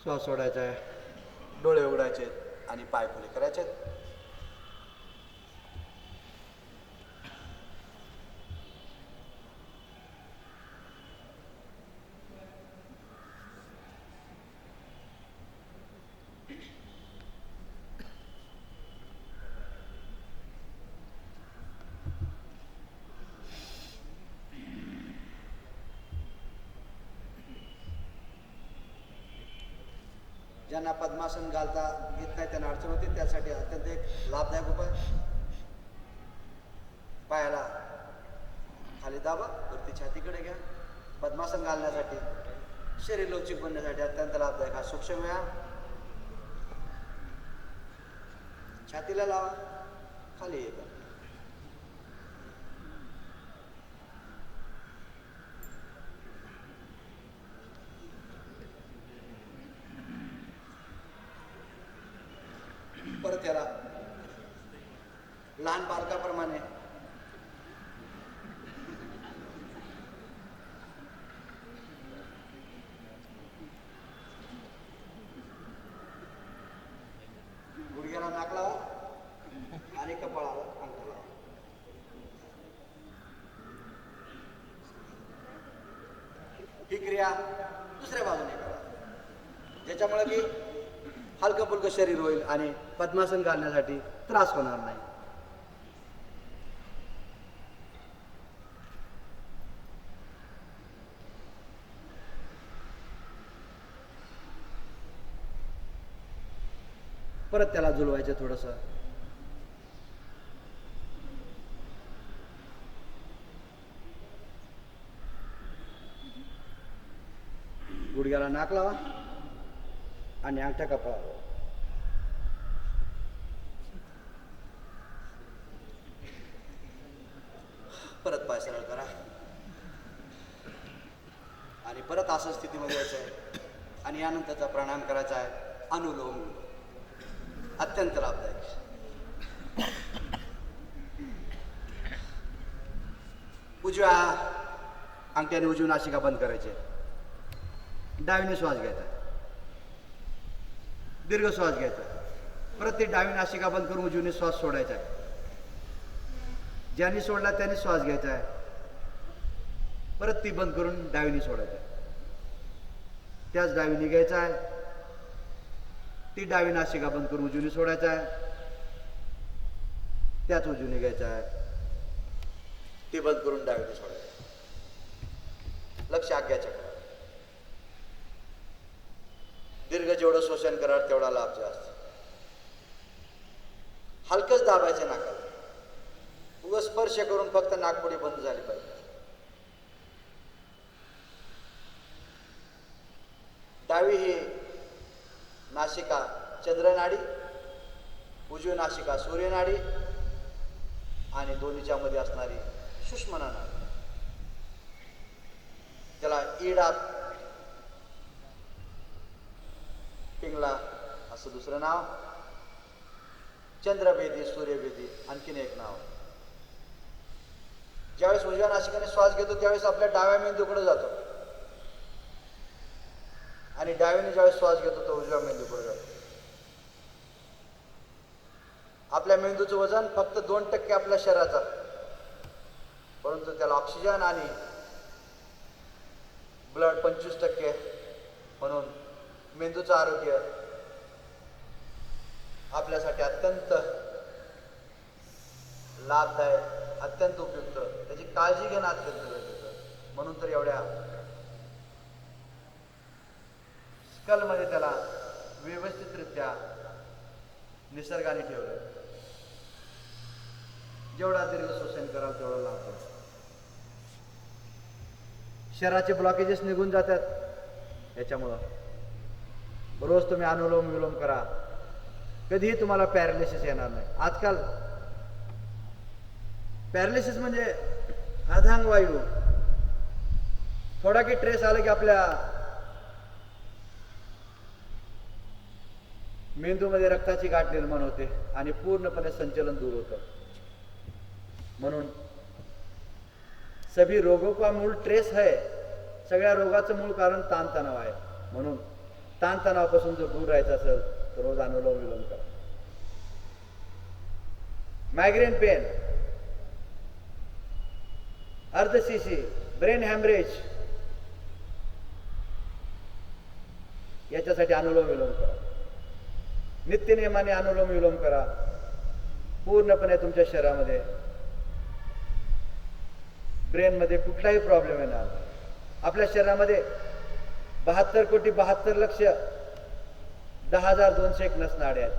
श्वास सोडायचा आहे, डोळे उघडायचे आणि पाय खुले करायचे. ज्यांना पद्मासन घालता येत नाही त्यांना अडचण होते, त्यासाठी अत्यंत एक लाभदायक उपाय. पायाला खाली दाबा, वरती छातीकडे घ्या. पद्मासन घालण्यासाठी, शरीर लवचिक बनण्यासाठी अत्यंत लाभदायक हा सूक्ष्म व्यायाम. छातीला लावा, खाली ये. परत याला लहान बालकाप्रमाणे गुडघ्याला नाक लावा आणि कपाळाला अंगठा लावा. ही क्रिया दुसऱ्या बाजूने करा, ज्याच्यामुळे की हलकं फुलकं शरीर होईल आणि पद्मासन घालण्यासाठी त्रास होणार नाही. परत त्याला झुलवायचं थोडंसं. गुडघ्याला नाक लावा आणि अंगठा कपाळावर. परत पाय सरळ करा आणि परत आसन स्थितीमध्ये यायचं आहे आणि यानंतरचा प्राणायाम करायचा आहे, अनुलोम विलोम. अत्यंत लाभदायक. उजव्या अंगठ्याने उजवी नासिका बंद करायची, डावीने श्वास घ्यायचा, दीर्घ श्वास घ्यायचा. परत ती डावी नासिका बंद करून उजवीने श्वास सोडायचा आहे. ज्याने सोडला त्याने श्वास घ्यायचा आहे, परत ती बंद करून डावीने सोडायचं आहे. त्याच डावीने घ्यायचा आहे, ती डावी नासिका बंद करून उजवीने सोडायचा आहे. त्याच उजवीने घ्यायचा आहे, ती बंद करून डावीने सोडायचं आहे. लक्ष आज्ञाचक्र. दीर्घ जेवढं श्वसन कराल तेवढा लाभ जास्त. हलकंच दाबायचं नाकाला, उगाच स्पर्श करून फक्त नाकपुडी बंद झाली पाहिजे. डावी ही नासिका चंद्रनाडी, उजवी नासिका सूर्यनाडी आणि दोन्हीच्या मध्ये असणारी सुषुम्ना नाडी, त्याला ईडा पिंगला असं दुसरं नाव, चंद्रभेदी, सूर्यभेदी आणखीन एक नाव. ज्यावेळेस उजव्या नासिकाने श्वास घेतो त्यावेळेस आपल्या डाव्या मेंदूकडे जातो आणि डावीने ज्यावेळेस श्वास घेतो तो उजव्या मेंदूकडे जातो. आपल्या मेंदूचं वजन फक्त 2% आपल्या शरीराचा, परंतु त्याला ऑक्सिजन आणि ब्लड 25%. म्हणून मेंदूचं आरोग्य आपल्यासाठी अत्यंत लाभदायक, अत्यंत उपयुक्त, त्याची काळजी घेणं अत्यंत गरजेचं. म्हणून तर एवढ्या स्कलमध्ये त्याला व्यवस्थितरित्या निसर्गाने ठेवलं. जेवढा दीर्घ श्वसन कराल तेवढा लाभ होईल. शरीराचे ब्लॉकेजेस निघून जातात याच्यामुळं. रोज तुम्ही अनुलोम विलोम करा, कधीही तुम्हाला पॅरालिसिस येणार नाही. आजकाल पॅरालिसिस म्हणजे अधांग वायू, थोडा की ट्रेस आला की आपल्या मेंदूमध्ये रक्ताची गाठ निर्माण होते आणि पूर्णपणे संचलन दूर होतं. म्हणून सभी रोगों का मूळ ट्रेस है, सगळ्या रोगाचं मूळ कारण ताणतणाव आहे. म्हणून ताणतणावापासून जर दूर राहायचं असेल तर रोज अनुलोम विलोम करा. मायग्रेन पेन, अर्धशिशी, ब्रेन हॅमरेज, याच्यासाठी अनुलोम विलोम करा. नित्यनेमाने अनुलोम विलोम करा. पूर्णपणे तुमच्या शरीरामध्ये, ब्रेनमध्ये कुठलाही प्रॉब्लेम येणार. आपल्या शरीरामध्ये 72,72,10,201 नसनाड्या आहेत.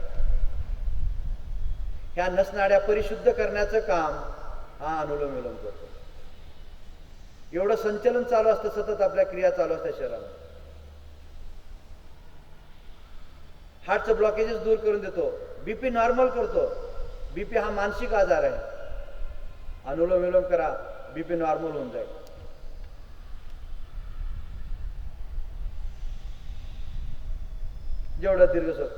ह्या नसनाड्या परिशुद्ध करण्याचं काम हा अनुलोम विलोम करतो. एवढं संचलन चालू असतं, सतत आपल्या क्रिया चालू असतात शरीरामध्ये. हार्टचं ब्लॉकेजेस दूर करून देतो, बीपी नॉर्मल करतो. बीपी हा मानसिक आजार आहे. अनुलोम विलोम करा, बीपी नॉर्मल होऊन जाईल. जेवढं दीर्घ श्वास,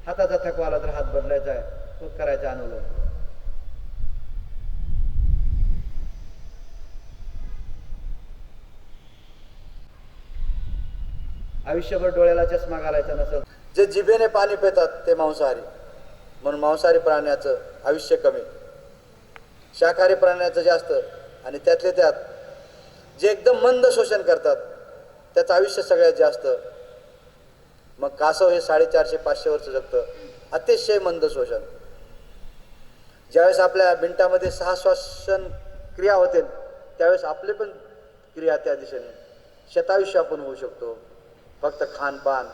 हाताचा थकवा आला तर हात बदलायचा आहे, तो करायचा अनुलोम. आयुष्यभर डोळ्याला चष्मा घालायचा नसेल. जे जिभेने पाणी पितात ते मांसाहारी, म्हणून मांसाहारी प्राण्याचं आयुष्य कमी, शाकाहारी प्राण्याचं जास्त. आणि त्यातले त्यात जे एकदम मंद शोषण करतात त्याचं आयुष्य सगळ्यात जास्त. मग कासव हे 450-500 वर्ष जगतं, अतिशय मंद शोषण. ज्यावेळेस आपल्या मिनिटामध्ये 6 श्वसन क्रिया होते त्यावेळेस आपले पण क्रिया त्या दिशेने शतायुष्य आपण होऊ शकतो. फक्त खानपान,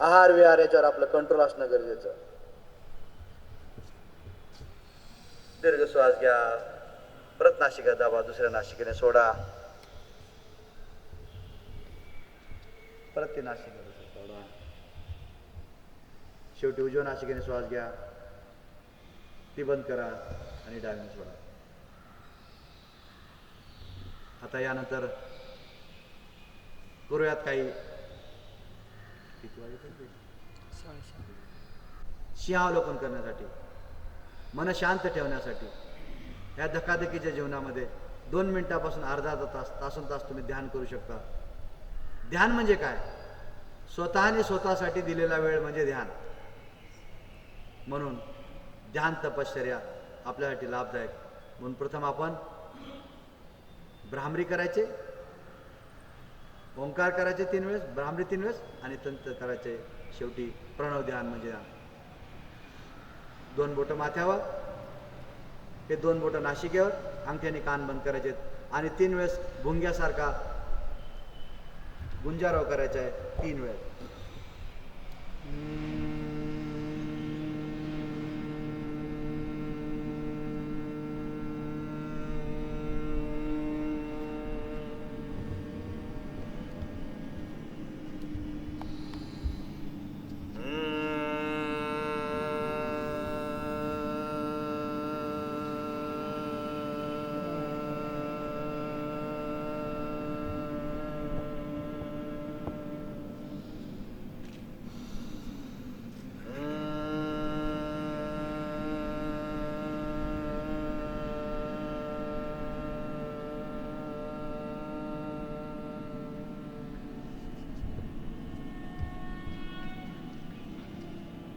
आहार विहार याच्यावर आपलं कंट्रोल असणं गरजेचं. दीर्घ श्वास घ्या, परत नासिका दाबा, दुसऱ्या नासिकेने सोडा, परत ती नासिकेने सोडा. शेवटी उजव्या नासिकेने श्वास घ्या, ती बंद करा आणि डावीने सोडा. आता यानंतर करूयात काही सिंहावलोकन करण्यासाठी, मन शांत ठेवण्यासाठी. या धकाधकीच्या जीवनामध्ये 2 मिनिटापासून अर्धा तास, तासून तास तुम्ही ध्यान करू शकता. ध्यान म्हणजे काय? स्वतःने स्वतःसाठी दिलेला वेळ म्हणजे ध्यान. म्हणून ध्यान तपश्चर्या आपल्यासाठी लाभदायक. म्हणून प्रथम आपण भ्रामरी करायचे, ओंकार करायचे 3 वेळेस, भ्रामरी 3 वेळेस आणि तंत्र करायचे. शेवटी प्रणव ध्यान म्हणजे 2 बोटं माथ्यावर, हे 2 बोटं नाशिकेवर, अंगठ्याने कान बंद करायचे आणि 3 वेळेस भुंग्यासारखा गुंजाराव करायचा आहे 3 वेळेस.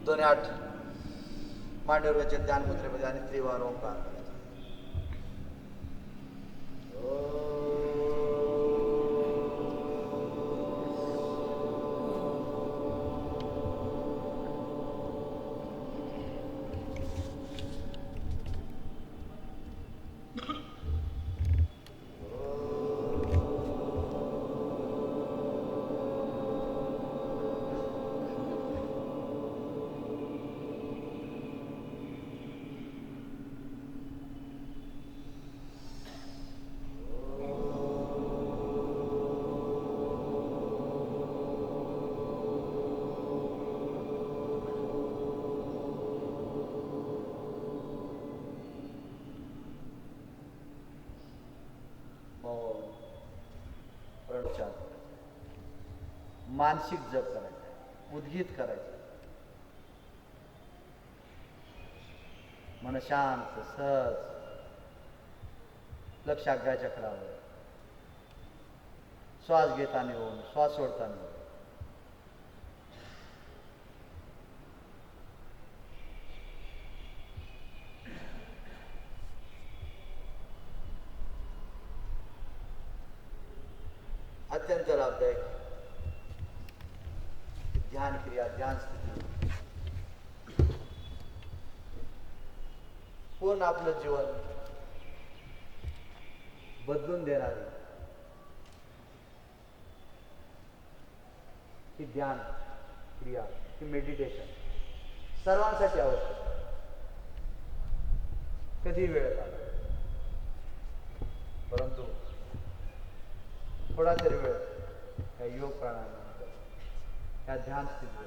दोन्ही 8 मांडव्याच्या ध्यान मुद्रेमध्ये आणि त्रिवार ओंकार करायचा. मानसिक जप करायचा, उद्गीत करायचं, मन शांत सहज, लक्ष आज्ञाचक्रावर, श्वास घेताना होऊन श्वास सोडताना होऊन. अत्यंत लाभदायक ध्यान क्रिया, ध्यान स्थिती पूर्ण आपलं जीवन बदलून देणारी ही ध्यान क्रिया, ही मेडिटेशन सर्वांसाठी आवश्यक. कधी वेळ काढा, परंतु थोडा तरी वेळ त्या योग प्राणायाम, त्या ध्यान स्थितीवर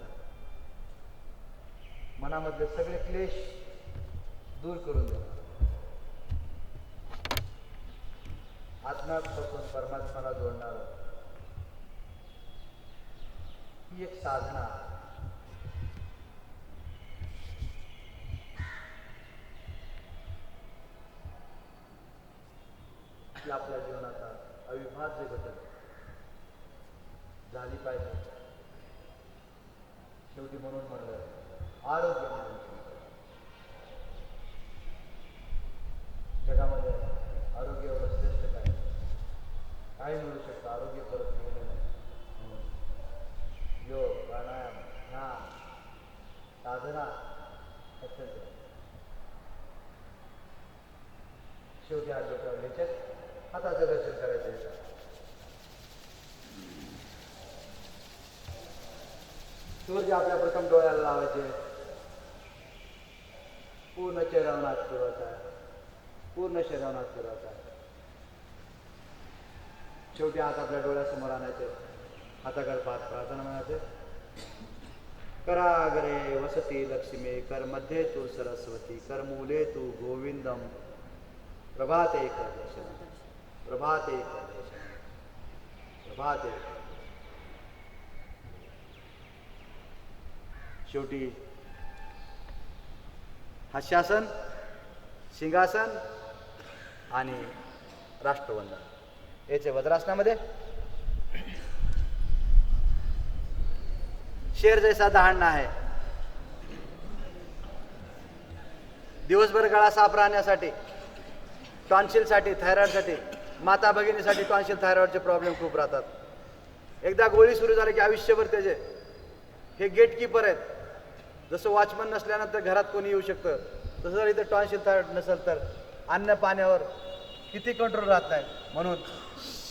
मनामधले सगळे क्लेश दूर करून देणार. आत्म्यापासून परमात्म्याला जोडणार ही एक साधना. ही आपल्या जीवनाचा अविभाज्य घटक झाली पाहिजे. शेवटी म्हणून म्हणलं आरोग्य म्हणून जगामध्ये आरोग्य एवढं श्रेष्ठ काय मिळू शकतं. आरोग्य परत मिळलं नाही. योग, प्राणायाम, ध्यान, साधना अत्यंत. शेवटी हात डोक्यावर घ्यायचे, हाताचं दर्शन करायचे. सूर्य आपल्या प्रथम डोळ्याला लावायचे. पूर्ण चेहऱ्यावर हात फिरवायचा, पूर्ण शरीरावर हात फिरवायचा. शेवटी हात आपल्या डोळ्यासमोर आणायचे, हाताकडे पाहत प्रार्थना म्हणायचे. कराग्रे वसती लक्ष्मी, कर मध्ये तू सरस्वती, कर मूले तू गोविंदम, प्रभाते कर दर्शनम, प्रभाते कर दर्शनम, प्रभाते. शेवटी हास्यासन, सिंहासन आणि राष्ट्रवंदन याचे वज्रासनामध्ये शेर जैसा दहाडणं आहे. दिवसभर गळा साफ राहण्यासाठी, टॉन्सिलसाठी, थायरॉइडसाठी, माता भगिनीसाठी टॉन्सिल थायरॉइडचे प्रॉब्लेम खूप राहतात. एकदा गोळी सुरू झाली की आयुष्यभर त्याचे. हे गेटकीपर आहेत. जसं वॉचमन नसल्यानंतर घरात कोणी येऊ शकतं, तसं जर इथं टॉन्सिल थायरॉइड नसेल तर अन्न पाण्यावर किती कंट्रोल राहत नाही. म्हणून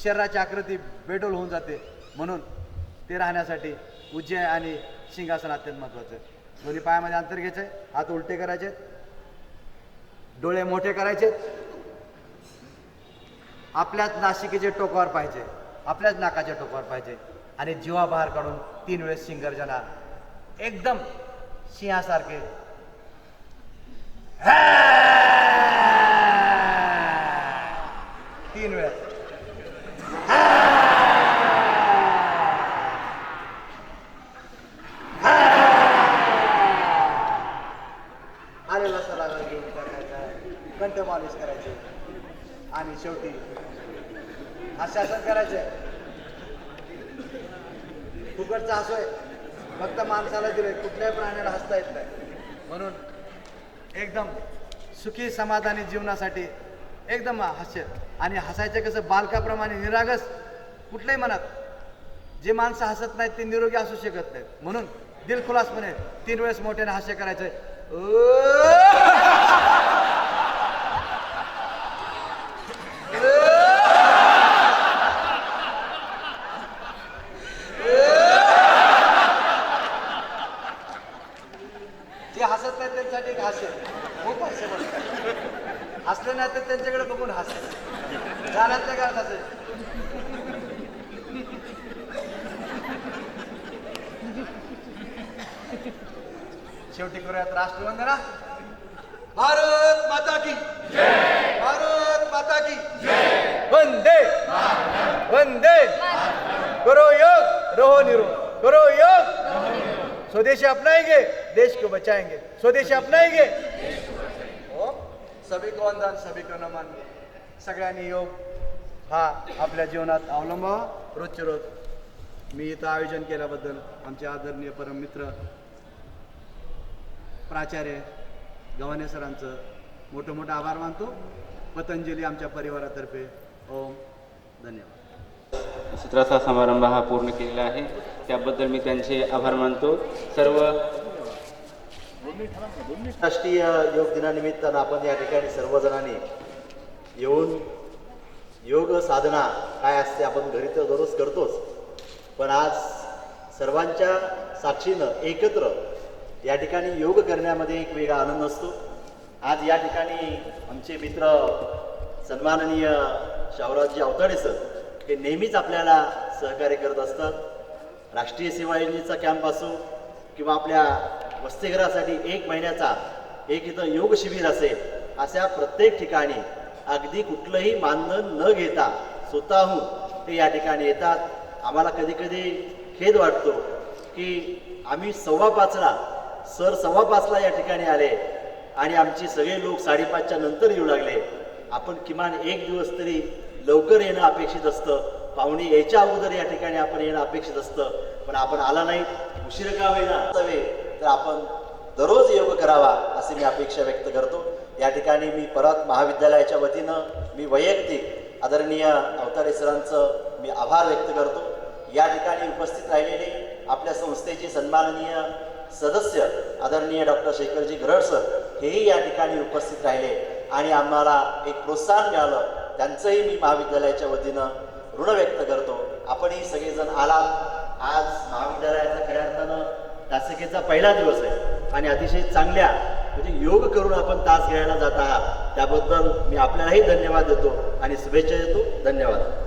शरीराची आकृती बेडोल होऊन जाते. म्हणून ते राहण्यासाठी उज्जय आणि सिंहासन अत्यंत महत्त्वाचं आहे. दोन्ही पायामध्ये अंतर घ्यायचं, हात उलटे करायचे, डोळे मोठे करायचे, आपल्याच नासिकेचे टोकावर पाहिजे, आपल्याच नाकाच्या टोकावर पाहिजे आणि जीवा बाहेर काढून 3 वेळेस सिंगर्जना एकदम सिंहासारखे 3 वेळेस. आलेला सलागा घेऊन टाकायचा, कंठ मालिश करायची आणि शेवटी हास्यासन करायचे. फुकटचा हसोय फक्त माणसाला दिले, कुठल्याही प्राण्याला हसता येत नाही. म्हणून एकदम सुखी समाधानी जीवनासाठी एकदम हास्य. आणि हसायचं कसं बालकाप्रमाणे निरागस कुठल्याही मनात. जे माणसं हसत नाहीत ते निरोगी असू शकत नाहीत. म्हणून दिलखुलासपणे 3 वेळेस मोठ्याने हास्य करायचं. जे हसत नाहीत त्यांच्यासाठी एक हास्य खूप हास्य बसतात. हसले नाही तर त्यांच्याकडे बघून हास्य गाण्यातल्या गाण्यात हसायचं. शेवटी करूयात राष्ट्रवंदना. भारत माता की जय. भारत माता की जय. वंदे वंदे. करो योग रहो निरोग. करो योग. स्वदेशी अपनाएंगे देश को बचाएंगे. स्वदेशी अपनाएंगे. हो, सभी को वंदन, सभी को नमन. सगळ्यांनी योग हा आपल्या जीवनात अवलंबावा रोजचे रोज. मी इथं आयोजन केल्याबद्दल आमचे आदरणीय परममित्र प्राचार्य गव्हाणे सरांचं मोठं मोठं आभार मानतो. पतंजली आमच्या परिवारातर्फे ओम धन्यवाद. सत्राचा समारंभ हा पूर्ण केलेला आहे, त्याबद्दल मी त्यांचे आभार मानतो. सर्व राष्ट्रीय योग दिनानिमित्तानं आपण या ठिकाणी सर्वजणांनी येऊन योग साधना काय असते आपण घरी तर दररोज करतोच, पण आज सर्वांच्या साक्षीनं एकत्र या ठिकाणी योग करण्यामध्ये एक वेगळा आनंद असतो. आज या ठिकाणी आमचे मित्र सन्माननीय शाहूराजजी अवताडे सर हे नेहमीच आपल्याला सहकार्य करत असतात. राष्ट्रीय सेवा योजनेचा कॅम्प असो किंवा आपल्या वसतिगृहासाठी 1 महिन्याचा एक इथं योग शिबिर असेल, अशा प्रत्येक ठिकाणी अगदी कुठलंही मानधन न घेता स्वतःहून ते या ठिकाणी येतात. आम्हाला कधी कधी खेद वाटतो की आम्ही 5:15ला सर 5:15ला या ठिकाणी आले आणि आमची सगळे लोक 5:30च्या नंतर येऊ लागले. आपण किमान एक दिवस तरी लवकर येणं अपेक्षित असतं. पाहुणे यायच्या अगोदर या ठिकाणी आपण येणं अपेक्षित असतं, पण आपण आला नाही. उशीर का होईना असावे तर आपण दररोज योग करावा अशी मी अपेक्षा व्यक्त करतो. या ठिकाणी मी परत महाविद्यालयाच्या वतीनं मी वैयक्तिक आदरणीय अवताडे सरांचं मी आभार व्यक्त करतो. या ठिकाणी उपस्थित राहिलेले आपल्या संस्थेचे सन्माननीय सदस्य आदरणीय डॉक्टर शेखरजी गरड सर हेही या ठिकाणी उपस्थित राहिले आणि आम्हाला एक प्रोत्साहन मिळालं, त्यांचंही मी महाविद्यालयाच्या वतीनं ऋण व्यक्त करतो. आपणही सगळेजण आलात. आज महाविद्यालयाचा खऱ्या अर्थानं तासिकेचा पहिला दिवस आहे आणि अतिशय चांगल्या म्हणजे योग करून आपण तास घ्यायला जात आहात, त्याबद्दल मी आपल्यालाही धन्यवाद देतो आणि शुभेच्छा देतो. धन्यवाद.